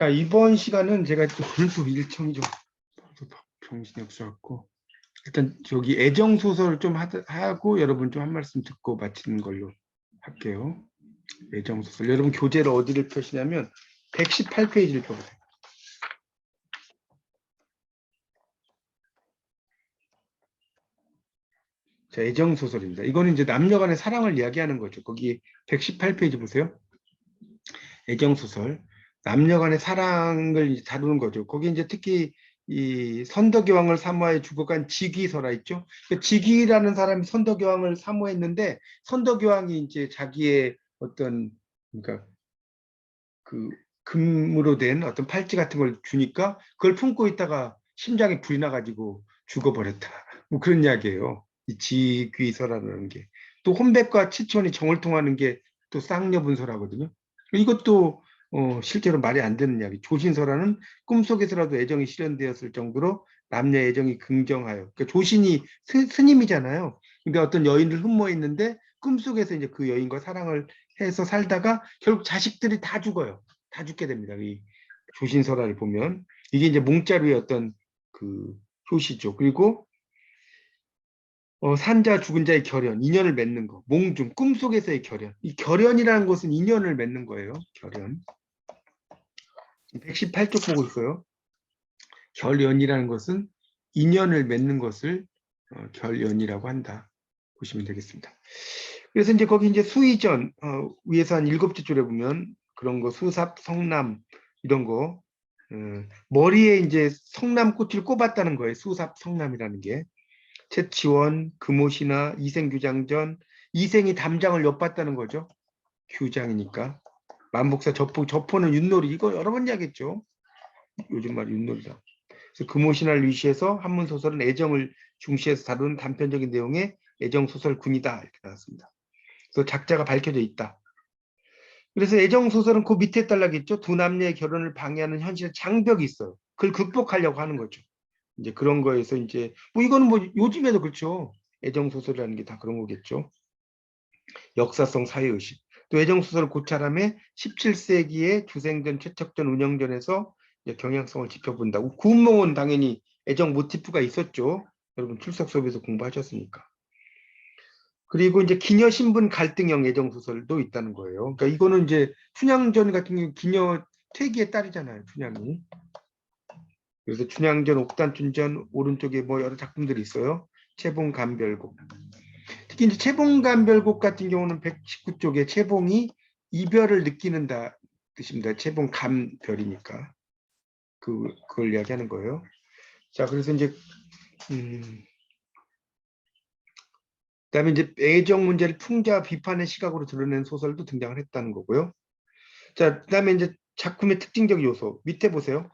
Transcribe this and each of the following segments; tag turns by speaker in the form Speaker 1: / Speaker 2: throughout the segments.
Speaker 1: 자, 이번 시간은 제가 또 오늘 또 일정이 좀 정신이 없어갖고 일단 저기 애정 소설 좀 하고 여러분 좀 한 말씀 듣고 마치는 걸로 할게요. 애정 소설. 여러분 교재를 어디를 펴시냐면 118페이지를 펴보세요. 자, 애정 소설입니다. 이거는 이제 남녀간의 사랑을 이야기하는 거죠. 거기 118페이지 보세요. 애정 소설. 남녀간의 사랑을 다루는 거죠. 거기 이제 특히 이 선덕여왕을 사모하여 죽어간 직위설화 있죠. 직위라는 사람이 선덕여왕을 사모했는데 선덕여왕이 이제 자기의 어떤 그러니까 그 금으로 된 어떤 팔찌 같은 걸 주니까 그걸 품고 있다가 심장에 불이 나가지고 죽어버렸다. 뭐 그런 이야기예요. 이 직위설화라는 게. 또 혼백과 치천이 정을 통하는 게 또 쌍여분설하거든요. 이것도 실제로 말이 안 되는 이야기. 조신설화는 꿈속에서라도 애정이 실현되었을 정도로 남녀 애정이 긍정하여. 그러니까 조신이 스님이잖아요. 그러니까 어떤 여인을 흠모해 있는데 꿈속에서 이제 그 여인과 사랑을 해서 살다가 결국 자식들이 다 죽어요. 다 죽게 됩니다. 이 조신설화를 보면 이게 이제 몽자루의 어떤 그 효시죠. 그리고 산자 죽은 자의 결연, 인연을 맺는 거. 몽중, 꿈속에서의 결연. 이 결연이라는 것은 인연을 맺는 거예요. 결연. 118쪽 보고 있어요. 결연이라는 것은 인연을 맺는 것을 결연이라고 한다. 보시면 되겠습니다. 그래서 이제 거기 이제 수의전 위에서 한 7째 줄에 보면 그런 거 수삽, 성남 이런 거 머리에 이제 성남꽃을 꼽았다는 거예요. 수삽, 성남이라는 게. 채치원, 금오신화, 이생규장전, 이생이 담장을 엿봤다는 거죠. 규장이니까. 만복사, 저포는 윷놀이. 이거 여러 번 이야기했죠. 요즘 말 윷놀이다. 그래서 금오신화를 위시해서 한문소설은 애정을 중시해서 다루는 단편적인 내용의 애정소설군이다. 이렇게 나왔습니다. 그래서 작자가 밝혀져 있다. 그래서 애정소설은 그 밑에 딸락있죠. 두 남녀의 결혼을 방해하는 현실의 장벽이 있어요. 그걸 극복하려고 하는 거죠. 이제 그런 거에서 이제 뭐 이거는 뭐 요즘에도 그렇죠. 애정소설이라는 게 다 그런 거겠죠. 역사성 사회의식. 또 애정소설 고찰함에 17세기의 주생전, 최척전, 운영전에서 경향성을 지켜본다. 구운몽은 당연히 애정 모티프가 있었죠. 여러분 출석 수업에서 공부하셨으니까. 그리고 이제 기녀 신분 갈등형 애정 소설도 있다는 거예요. 그러니까 이거는 이제 춘향전 같은 경우 기녀 퇴기의 딸이잖아요. 춘향이. 그래서 춘향전, 옥단춘전 오른쪽에 뭐 여러 작품들이 있어요. 채봉감별곡. 특히 이제 채봉감별곡 같은 경우는 119쪽에 채봉이 이별을 느끼는다 뜻입니다. 채봉감별이니까 그걸 이야기하는 거예요. 자, 그래서 이제 그다음에 이제 애정 문제를 풍자 비판의 시각으로 드러낸 소설도 등장을 했다는 거고요. 자, 그다음에 이제 작품의 특징적 요소 밑에 보세요.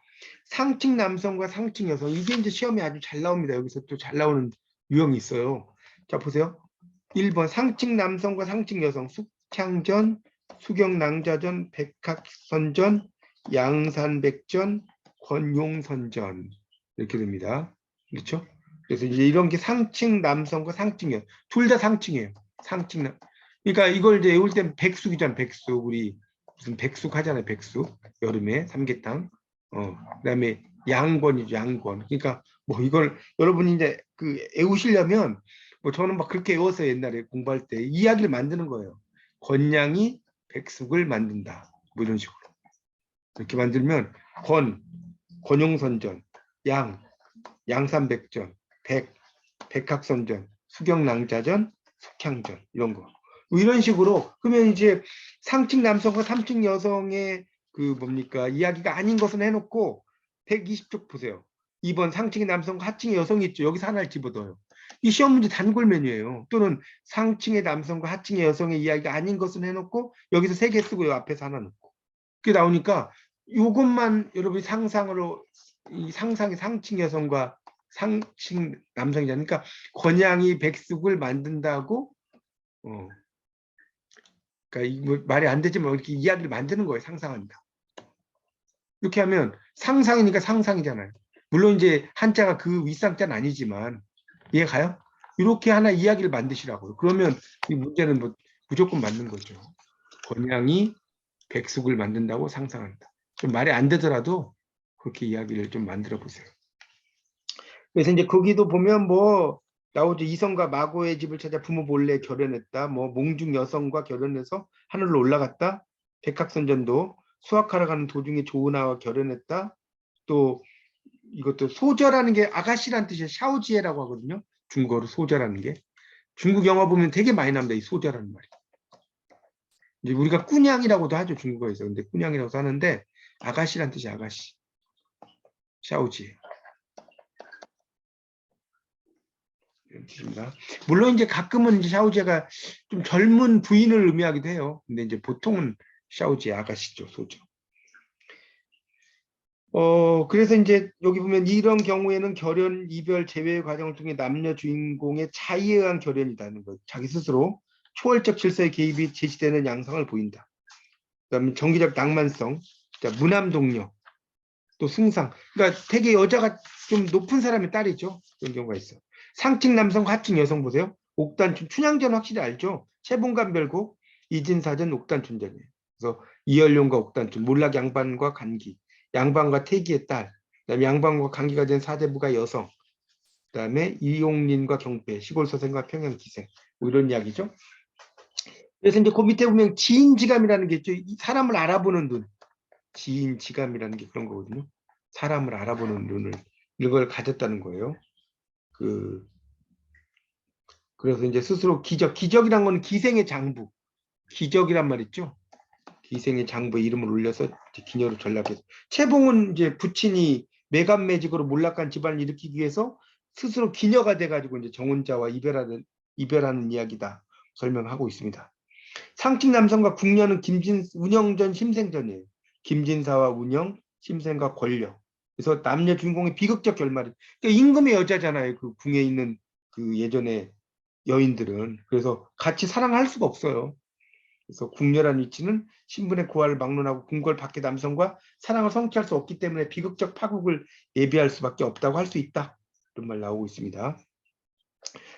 Speaker 1: 상층 남성과 상층 여성 이게 이제 시험에 아주 잘 나옵니다. 여기서 또 잘 나오는 유형이 있어요. 자, 보세요. 1번 상층 남성과 상층 여성 숙창전, 수경낭자전, 백학선전, 양산백전, 권용선전 이렇게 됩니다. 그렇죠? 그래서 이제 이런 게 상층 남성과 상층 여성 둘 다 상층이에요. 상층 남. 그러니까 이걸 이제 외울 땐 백숙이잖아. 백숙 우리 무슨 백숙 하잖아요. 백숙 여름에 삼계탕. 그다음에 양권이죠. 양권. 그러니까 뭐 이걸 여러분이 이제 그 외우시려면 뭐 저는 막 그렇게 외웠어요. 옛날에 공부할 때 이야기를 만드는 거예요. 권양이 백숙을 만든다. 뭐 이런 식으로 이렇게 만들면 권용선전, 양산백전, 백학선전, 수경낭자전, 숙향전 이런 거. 뭐 이런 식으로 그러면 이제 상층 남성과 상층 여성의 그 뭡니까 이야기가 아닌 것은 해놓고 120쪽 보세요. 2번 상층의 남성과 하층의 여성이 있죠. 여기서 하나를 집어넣어요. 이 시험 문제 단골 메뉴예요. 또는 상층의 남성과 하층의 여성의 이야기가 아닌 것은 해놓고 여기서 3개 쓰고 요 앞에서 하나 넣고 그게 나오니까 이것만 여러분이 상상으로 이 상상의 상층 여성과 상층 남성이잖아요. 그러니까 권양이 백숙을 만든다고 그러니까 뭐 말이 안 되지만 이렇게 이야기를 만드는 거예요. 상상한다. 이렇게 하면 상상이니까 상상이잖아요. 물론 이제 한자가 그 윗상자는 아니지만 이해가요? 이렇게 하나 이야기를 만드시라고요. 그러면 이 문제는 뭐 무조건 맞는 거죠. 권양이 백숙을 만든다고 상상한다. 좀 말이 안 되더라도 그렇게 이야기를 좀 만들어 보세요. 그래서 이제 거기도 보면 뭐 나오죠. 이성과 마고의 집을 찾아 부모 몰래 결혼했다. 뭐 몽중 여성과 결혼해서 하늘로 올라갔다. 백학선전도 수학하러 가는 도중에 조은아와 결혼했다. 또 이것도 소저라는 게 아가씨란 뜻이에요. 샤오지에라고 하거든요. 중국어로 소저라는 게. 중국 영화 보면 되게 많이 나옵니다. 이 소저라는 말이. 이제 우리가 꾸냥이라고도 하죠. 중국어에서. 근데 꾸냥이라고 하는데 아가씨란 뜻이 아가씨. 샤오지에. 이런 뜻입니다. 물론 이제 가끔은 이제 샤오지에가 좀 젊은 부인을 의미하기도 해요. 근데 이제 보통은 샤오지에 아가씨죠. 소저. 그래서 이제 여기 보면 이런 경우에는 결혼, 이별, 재회 과정을 통해 남녀 주인공의 차이에 의한 결연이라는 것. 자기 스스로 초월적 질서의 개입이 제시되는 양상을 보인다. 그다음에 정기적 낭만성, 무남 동료, 또 승상. 그러니까 되게 여자가 좀 높은 사람의 딸이죠. 그런 경우가 있어. 상층 남성, 하층 여성 보세요. 옥단춘, 춘향전 확실히 알죠. 채봉감별곡, 이진사전, 옥단춘전이에요. 그래서 이열룡과 옥단춘, 몰락 양반과 간기, 양반과 태기의 딸, 그다음에 양반과 간기가 된 사대부가 여성, 그다음에 이용린과 경배, 시골서생과 평양기생, 뭐 이런 이야기죠. 그래서 이제 그 밑에 보면 지인지감이라는 게 있죠. 사람을 알아보는 눈, 지인지감이라는 게 그런 거거든요. 사람을 알아보는 눈을 이걸 가졌다는 거예요. 그래서 이제 스스로 기적이란 건 기생의 장부, 기적이란 말 있죠. 기생의 장부에 이름을 올려서 기녀로 전락해서 채봉은 이제 부친이 매간매직으로 몰락한 집안을 일으키기 위해서 스스로 기녀가 돼가지고 이제 정혼자와 이별하는 이야기다 설명하고 있습니다. 상층 남성과 궁녀는 운영전 심생전이에요. 김진사와 운영, 심생과 권력. 그래서 남녀 주인공의 비극적 결말이 그러니까 임금의 여자잖아요. 그 궁에 있는 그 예전에 여인들은. 그래서 같이 사랑할 수가 없어요. 그래서 궁녀란 위치는 신분의 고하를 막론하고 궁궐 밖의 남성과 사랑을 성취할 수 없기 때문에 비극적 파국을 예비할 수밖에 없다고 할 수 있다. 이런 말 나오고 있습니다.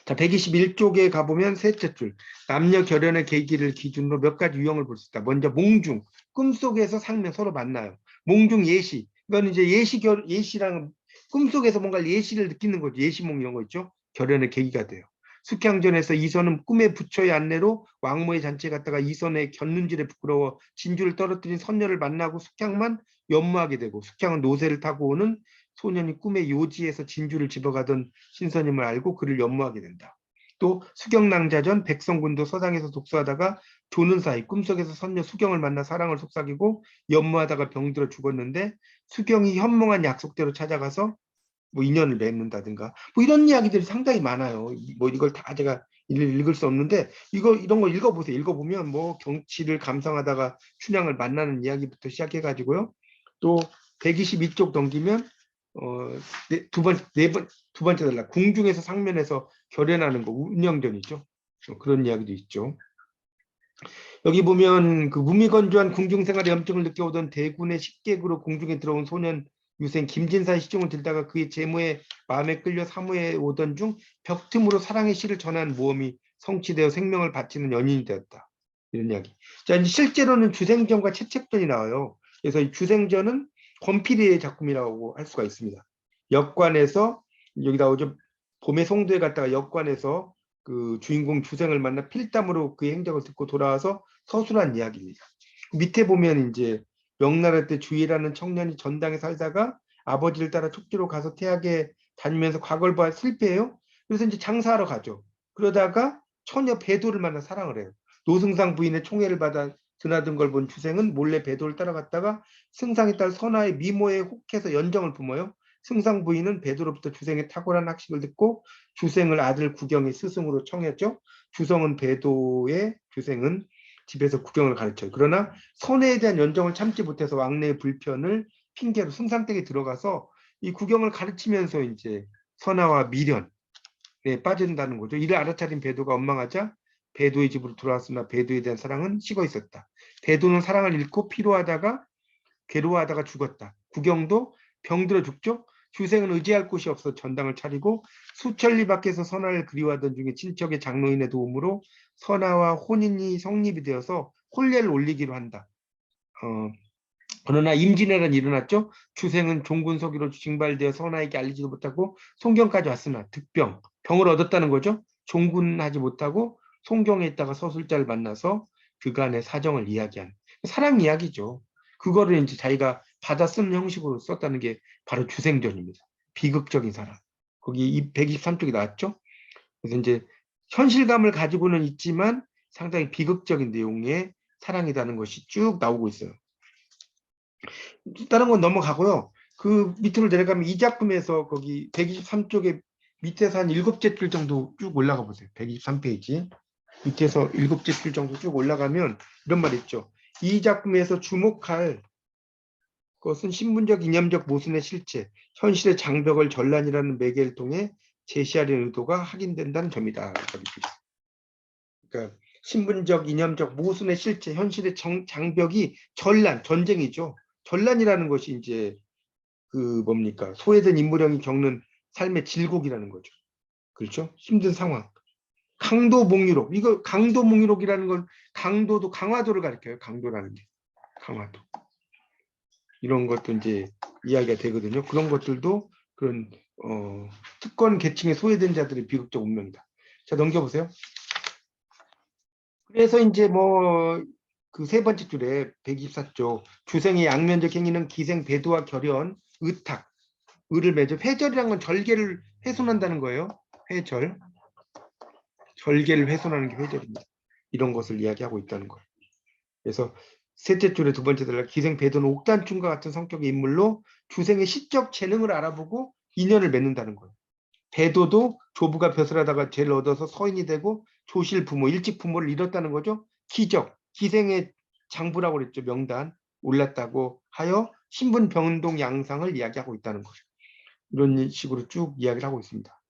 Speaker 1: 자, 121쪽에 가보면 셋째 줄 남녀 결연의 계기를 기준으로 몇 가지 유형을 볼 수 있다. 먼저 몽중, 꿈속에서 상면 서로 만나요. 몽중 예시, 이건 이제 예시랑 꿈속에서 뭔가 예시를 느끼는 거죠. 예시몽 이런 거 있죠. 결연의 계기가 돼요. 숙향전에서 이선은 꿈의 부처의 안내로 왕모의 잔치에 갔다가 이선의 곁눈질에 부끄러워 진주를 떨어뜨린 선녀를 만나고 숙향만 연모하게 되고, 숙향은 노새를 타고 오는 소년이 꿈의 요지에서 진주를 집어가던 신선임을 알고 그를 연모하게 된다. 또 수경낭자전 백성군도 서당에서 독서하다가 조는 사이 꿈속에서 선녀 수경을 만나 사랑을 속삭이고 연모하다가 병들어 죽었는데 수경이 현몽한 약속대로 찾아가서 뭐 인연을 맺는다든가 뭐 이런 이야기들이 상당히 많아요. 뭐 이걸 다 제가 읽을 수 없는데 이런 거 읽어보세요. 읽어보면 뭐 경치를 감상하다가 춘향을 만나는 이야기부터 시작해가지고요. 또 122쪽 넘기면 두 번째 달라 궁중에서 상면에서 결연하는 거 운영전이죠. 그런 이야기도 있죠. 여기 보면 그 무미건조한 궁중 생활의 염증을 느껴오던 대군의 식객으로 궁중에 들어온 소년 유생 김진사의 시중을 들다가 그의 제모에 마음에 끌려 사무에 오던 중 벽틈으로 사랑의 시를 전한 모험이 성취되어 생명을 바치는 연인이 되었다. 이런 이야기. 자, 이제 실제로는 주생전과 채책전이 나와요. 그래서 이 주생전은 권필이의 작품이라고 할 수가 있습니다. 역관에서 여기 나오죠. 봄의 송도에 갔다가 역관에서 그 주인공 주생을 만나 필담으로 그의 행적을 듣고 돌아와서 서술한 이야기입니다. 밑에 보면 이제 명나라 때 주희라는 청년이 전당에 살다가 아버지를 따라 촉지로 가서 태학에 다니면서 과거를 봐 실패해요. 그래서 이제 장사하러 가죠. 그러다가 처녀 배도를 만나 사랑을 해요. 노승상 부인의 총애를 받아 드나든 걸 본 주생은 몰래 배도를 따라갔다가 승상의 딸 선아의 미모에 혹해서 연정을 품어요. 승상 부인은 배도로부터 주생의 탁월한 학식을 듣고 주생을 아들 구경의 스승으로 청했죠. 주성은 배도의 주생은 집에서 구경을 가르쳐요. 그러나 선애에 대한 연정을 참지 못해서 왕래의 불편을 핑계로 승상댁에 들어가서 이 구경을 가르치면서 이제 선아와 미련에 빠진다는 거죠. 이를 알아차린 배도가 원망하자 배도의 집으로 돌아왔으나 배도에 대한 사랑은 식어 있었다. 배도는 사랑을 잃고 피로하다가 괴로워하다가 죽었다. 구경도 병들어 죽죠. 주생은 의지할 곳이 없어 전당을 차리고 수천리 밖에서 선아를 그리워하던 중에 친척의 장로인의 도움으로 선아와 혼인이 성립이 되어서 혼례를 올리기로 한다. 그러나 임진왜란이 일어났죠. 주생은 종군서기로 징발되어 선하에게 알리지도 못하고 송경까지 왔으나 득병, 병을 얻었다는 거죠. 종군하지 못하고 송경에 있다가 서술자를 만나서 그간의 사정을 이야기한 사랑 이야기죠. 그거를 이제 자기가 받아 쓰는 형식으로 썼다는 게 바로 주생전입니다. 비극적인 사랑. 거기 이 123쪽이 나왔죠. 그래서 이제 현실감을 가지고는 있지만 상당히 비극적인 내용의 사랑이라는 것이 쭉 나오고 있어요. 다른 건 넘어가고요. 그 밑으로 내려가면 이 작품에서 거기 123쪽에 밑에서 한 7째 줄 정도 쭉 올라가 보세요. 123페이지. 밑에서 7째 줄 정도 쭉 올라가면 이런 말이 있죠. 이 작품에서 주목할 것은 신분적 이념적 모순의 실체, 현실의 장벽을 전란이라는 매개를 통해 제시하려는 의도가 확인된다는 점이다. 그러니까 신분적 이념적 모순의 실체, 현실의 장벽이 전란, 전쟁이죠. 전란이라는 것이 이제 그 뭡니까? 소외된 인물형이 겪는 삶의 질곡이라는 거죠. 그렇죠? 힘든 상황. 강도몽유록. 이거 강도몽유록이라는 건 강도도 강화도를 가리켜요. 강도라는 게. 강화도. 이런 것도 이제 이야기가 되거든요. 그런 것들도 그런 특권 계층의 소외된 자들의 비극적 운명이다. 자, 넘겨보세요. 그래서 이제 뭐 그 세 번째 줄에 124쪽 주생의 양면적 행위는 기생 배도와 결연, 의탁, 의를 맺어 회절이란 건 절개를 훼손한다는 거예요. 회절. 절개를 훼손하는 게 회절입니다. 이런 것을 이야기하고 있다는 거예요. 그래서 셋째 줄에 두 번째 달라 기생 배도는 옥단충과 같은 성격의 인물로 주생의 시적 재능을 알아보고 인연을 맺는다는 거예요. 배도도 조부가 벼슬하다가 죄를 얻어서 서인이 되고 조실 부모, 일찍 부모를 잃었다는 거죠. 기적, 기생의 장부라고 그랬죠. 명단 올랐다고 하여 신분 변동 양상을 이야기하고 있다는 거죠. 이런 식으로 쭉 이야기를 하고 있습니다.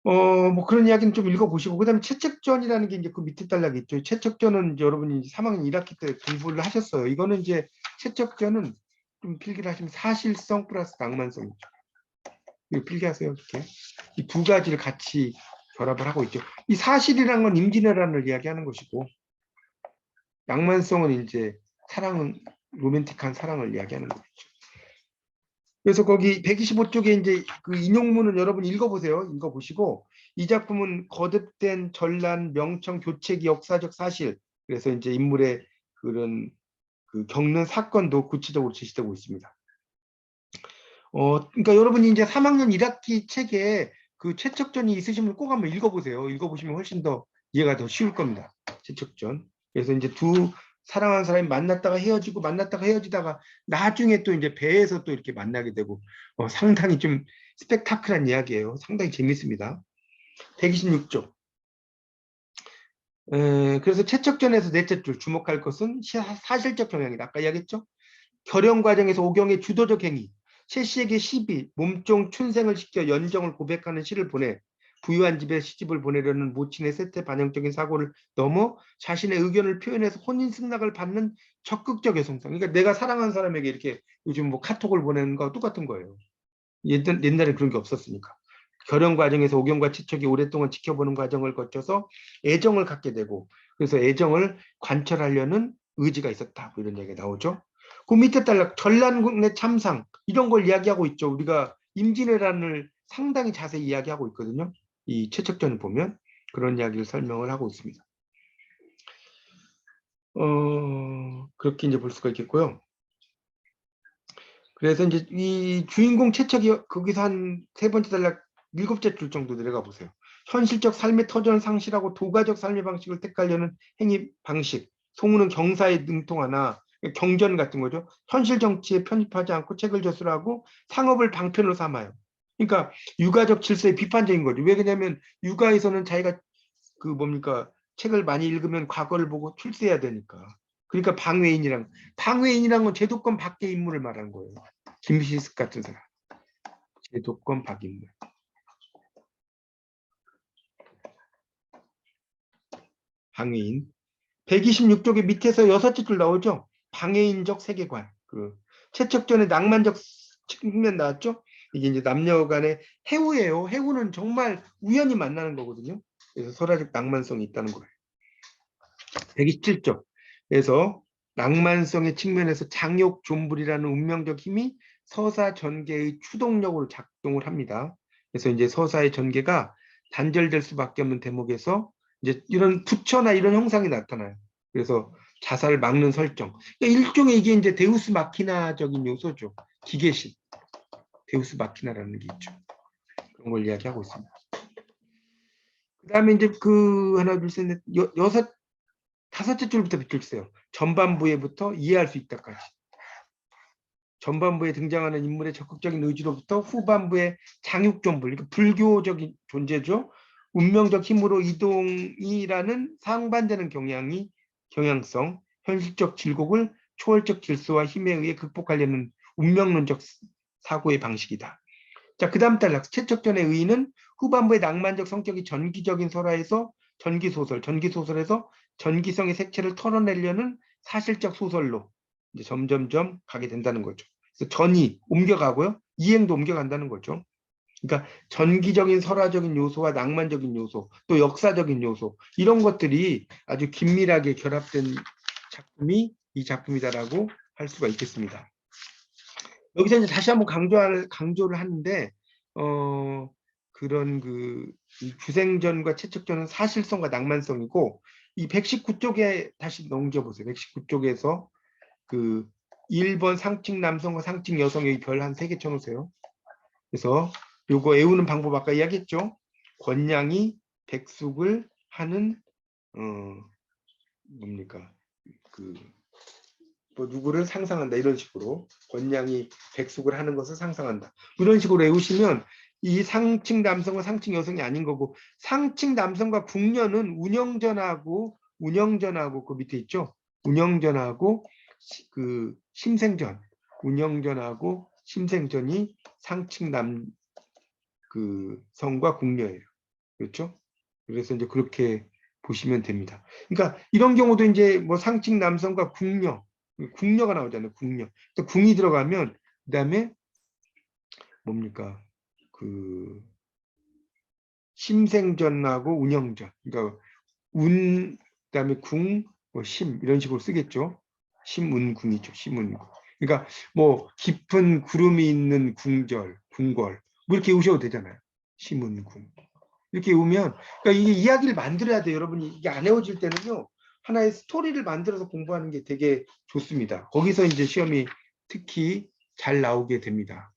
Speaker 1: 뭐 그런 이야기는 좀 읽어보시고, 그 다음에 채척전이라는 게 이제 그 밑에 단락이 있죠. 채척전은 이제 여러분이 3학년 1학기 때 공부를 하셨어요. 이거는 이제 채척전은 좀 필기를 하시면 사실성 플러스 낭만성이죠. 이거 필기하세요. 이렇게. 이 두 가지를 같이 결합을 하고 있죠. 이 사실이라는 건 임진왜란을 이야기하는 것이고, 낭만성은 이제 사랑은, 로맨틱한 사랑을 이야기하는 거죠. 그래서 거기 125쪽에 이제 그 인용문은 여러분 읽어보세요. 읽어보시고, 이 작품은 거듭된 전란, 명청, 교체기, 역사적 사실, 그래서 이제 인물의 그런 그 겪는 사건도 구체적으로 제시되고 있습니다. 그러니까 여러분이 이제 3학년 1학기 책에 그 채척전이 있으시면 꼭 한번 읽어보세요. 읽어보시면 훨씬 더 이해가 더 쉬울 겁니다. 채척전. 그래서 이제 두 사랑하는 사람이 만났다가 헤어지고 만났다가 헤어지다가 나중에 또 이제 배에서 또 이렇게 만나게 되고 상당히 좀 스펙타클한 이야기예요. 상당히 재밌습니다. 126쪽. 그래서 채척전에서 넷째 줄 주목할 것은 사실적 경향이다. 아까 이야기했죠? 결연 과정에서 오경의 주도적 행위, 최 씨에게 시비, 몸종 춘생을 시켜 연정을 고백하는 시를 보내 부유한 집에 시집을 보내려는 모친의 세태 반영적인 사고를 넘어 자신의 의견을 표현해서 혼인 승낙을 받는 적극적 여성성. 그러니까 내가 사랑하는 사람에게 이렇게 요즘 뭐 카톡을 보내는 거 똑같은 거예요. 옛날에 그런 게 없었으니까. 결혼 과정에서 오경과 친척이 오랫동안 지켜보는 과정을 거쳐서 애정을 갖게 되고, 그래서 애정을 관철하려는 의지가 있었다. 이런 얘기가 나오죠. 그 밑에 딸락 전란군의 참상 이런 걸 이야기하고 있죠. 우리가 임진왜란을 상당히 자세히 이야기하고 있거든요. 이 최척전을 보면 그런 이야기를 설명을 하고 있습니다. 그렇게 이제 볼 수가 있겠고요. 그래서 이제 이 주인공 최척이 거기서 한 세 번째 단락 7째 줄 정도 내려가 보세요. 현실적 삶의 터전을 상실하고 도가적 삶의 방식을 택하려는 행위 방식. 송우는 경사에 능통하나 경전 같은 거죠. 현실 정치에 편입하지 않고 책을 저술하고 상업을 방편으로 삼아요. 그러니까 육아적 질서에 비판적인 거죠. 왜 그러냐면 육아에서는 자기가 그 뭡니까 책을 많이 읽으면 과거를 보고 출세해야 되니까. 그러니까 방외인이란 건 제도권 밖의 인물을 말하는 거예요. 김시숙 같은 사람. 제도권 밖 인물. 방외인. 126쪽의 밑에서 6째 줄 나오죠. 방해인적 세계관. 그 최척전의 낭만적 측면 나왔죠. 이게 이제 남녀 간의 해우예요. 해우는 정말 우연히 만나는 거거든요. 그래서 설화적 낭만성이 있다는 거예요. 127쪽. 그래서 낭만성의 측면에서 장욕 존불이라는 운명적 힘이 서사 전개의 추동력으로 작동을 합니다. 그래서 이제 서사의 전개가 단절될 수밖에 없는 대목에서 이제 이런 부처나 이런 형상이 나타나요. 그래서 자살을 막는 설정. 그러니까 일종의 이게 이제 데우스 마키나적인 요소죠. 기계식. 데우스 마키나라는 게 있죠. 그런 걸 이야기하고 있습니다. 그 다음에 이제 그 하나, 둘, 셋, 넷, 여섯, 다섯째 줄부터 비켜주세요. 전반부에부터 이해할 수 있다까지. 전반부에 등장하는 인물의 적극적인 의지로부터 후반부의 장육존불, 그러니까 불교적인 존재죠. 운명적 힘으로 이동이라는 상반되는 경향성, 현실적 질곡을 초월적 질서와 힘에 의해 극복하려는 운명론적 사고의 방식이다. 자, 그 다음 단락. 최척전의 의의는 후반부의 낭만적 성격이 전기적인 설화에서 전기소설에서 전기성의 색채를 털어내려는 사실적 소설로 이제 점점점 가게 된다는 거죠. 그래서 전이 옮겨가고요. 이행도 옮겨간다는 거죠. 그러니까 전기적인 설화적인 요소와 낭만적인 요소, 또 역사적인 요소, 이런 것들이 아주 긴밀하게 결합된 작품이 이 작품이다라고 할 수가 있겠습니다. 여기서 이제 다시 한번 강조를 하는데, 그런 주생전과 채척전은 사실성과 낭만성이고, 이 119쪽에 다시 넘겨보세요. 119쪽에서 그 1번 상층 남성과 상층 여성의 별 한 3개 쳐놓으세요. 그래서 요거 외우는 방법 아까 이야기했죠. 권양이 백숙을 하는 뭡니까? 뭐 누구를 상상한다 이런 식으로 권양이 백숙을 하는 것을 상상한다 이런 식으로 외우시면 이 상층 남성과 상층 여성이 아닌 거고 상층 남성과 궁녀는 운영전하고 그 밑에 있죠. 운영전하고 그 심생전 운영전하고 심생전이 상층 성과 궁녀예요. 그렇죠? 그래서 이제 그렇게 보시면 됩니다. 그러니까 이런 경우도 이제 뭐 상층 남성과 궁녀가 나오잖아요. 궁녀. 궁이 들어가면 그다음에 뭡니까? 심생전하고 운영전. 그러니까 그다음에 심 이런 식으로 쓰겠죠. 심운궁이죠. 심운궁. 그러니까 뭐 깊은 구름이 있는 궁궐 뭐 이렇게 우셔도 되잖아요. 심운궁. 이렇게 오면 그러니까 이게 이야기를 만들어야 돼요. 여러분이 이게 안 외워질 때는요. 하나의 스토리를 만들어서 공부하는 게 되게 좋습니다. 거기서 이제 시험이 특히 잘 나오게 됩니다.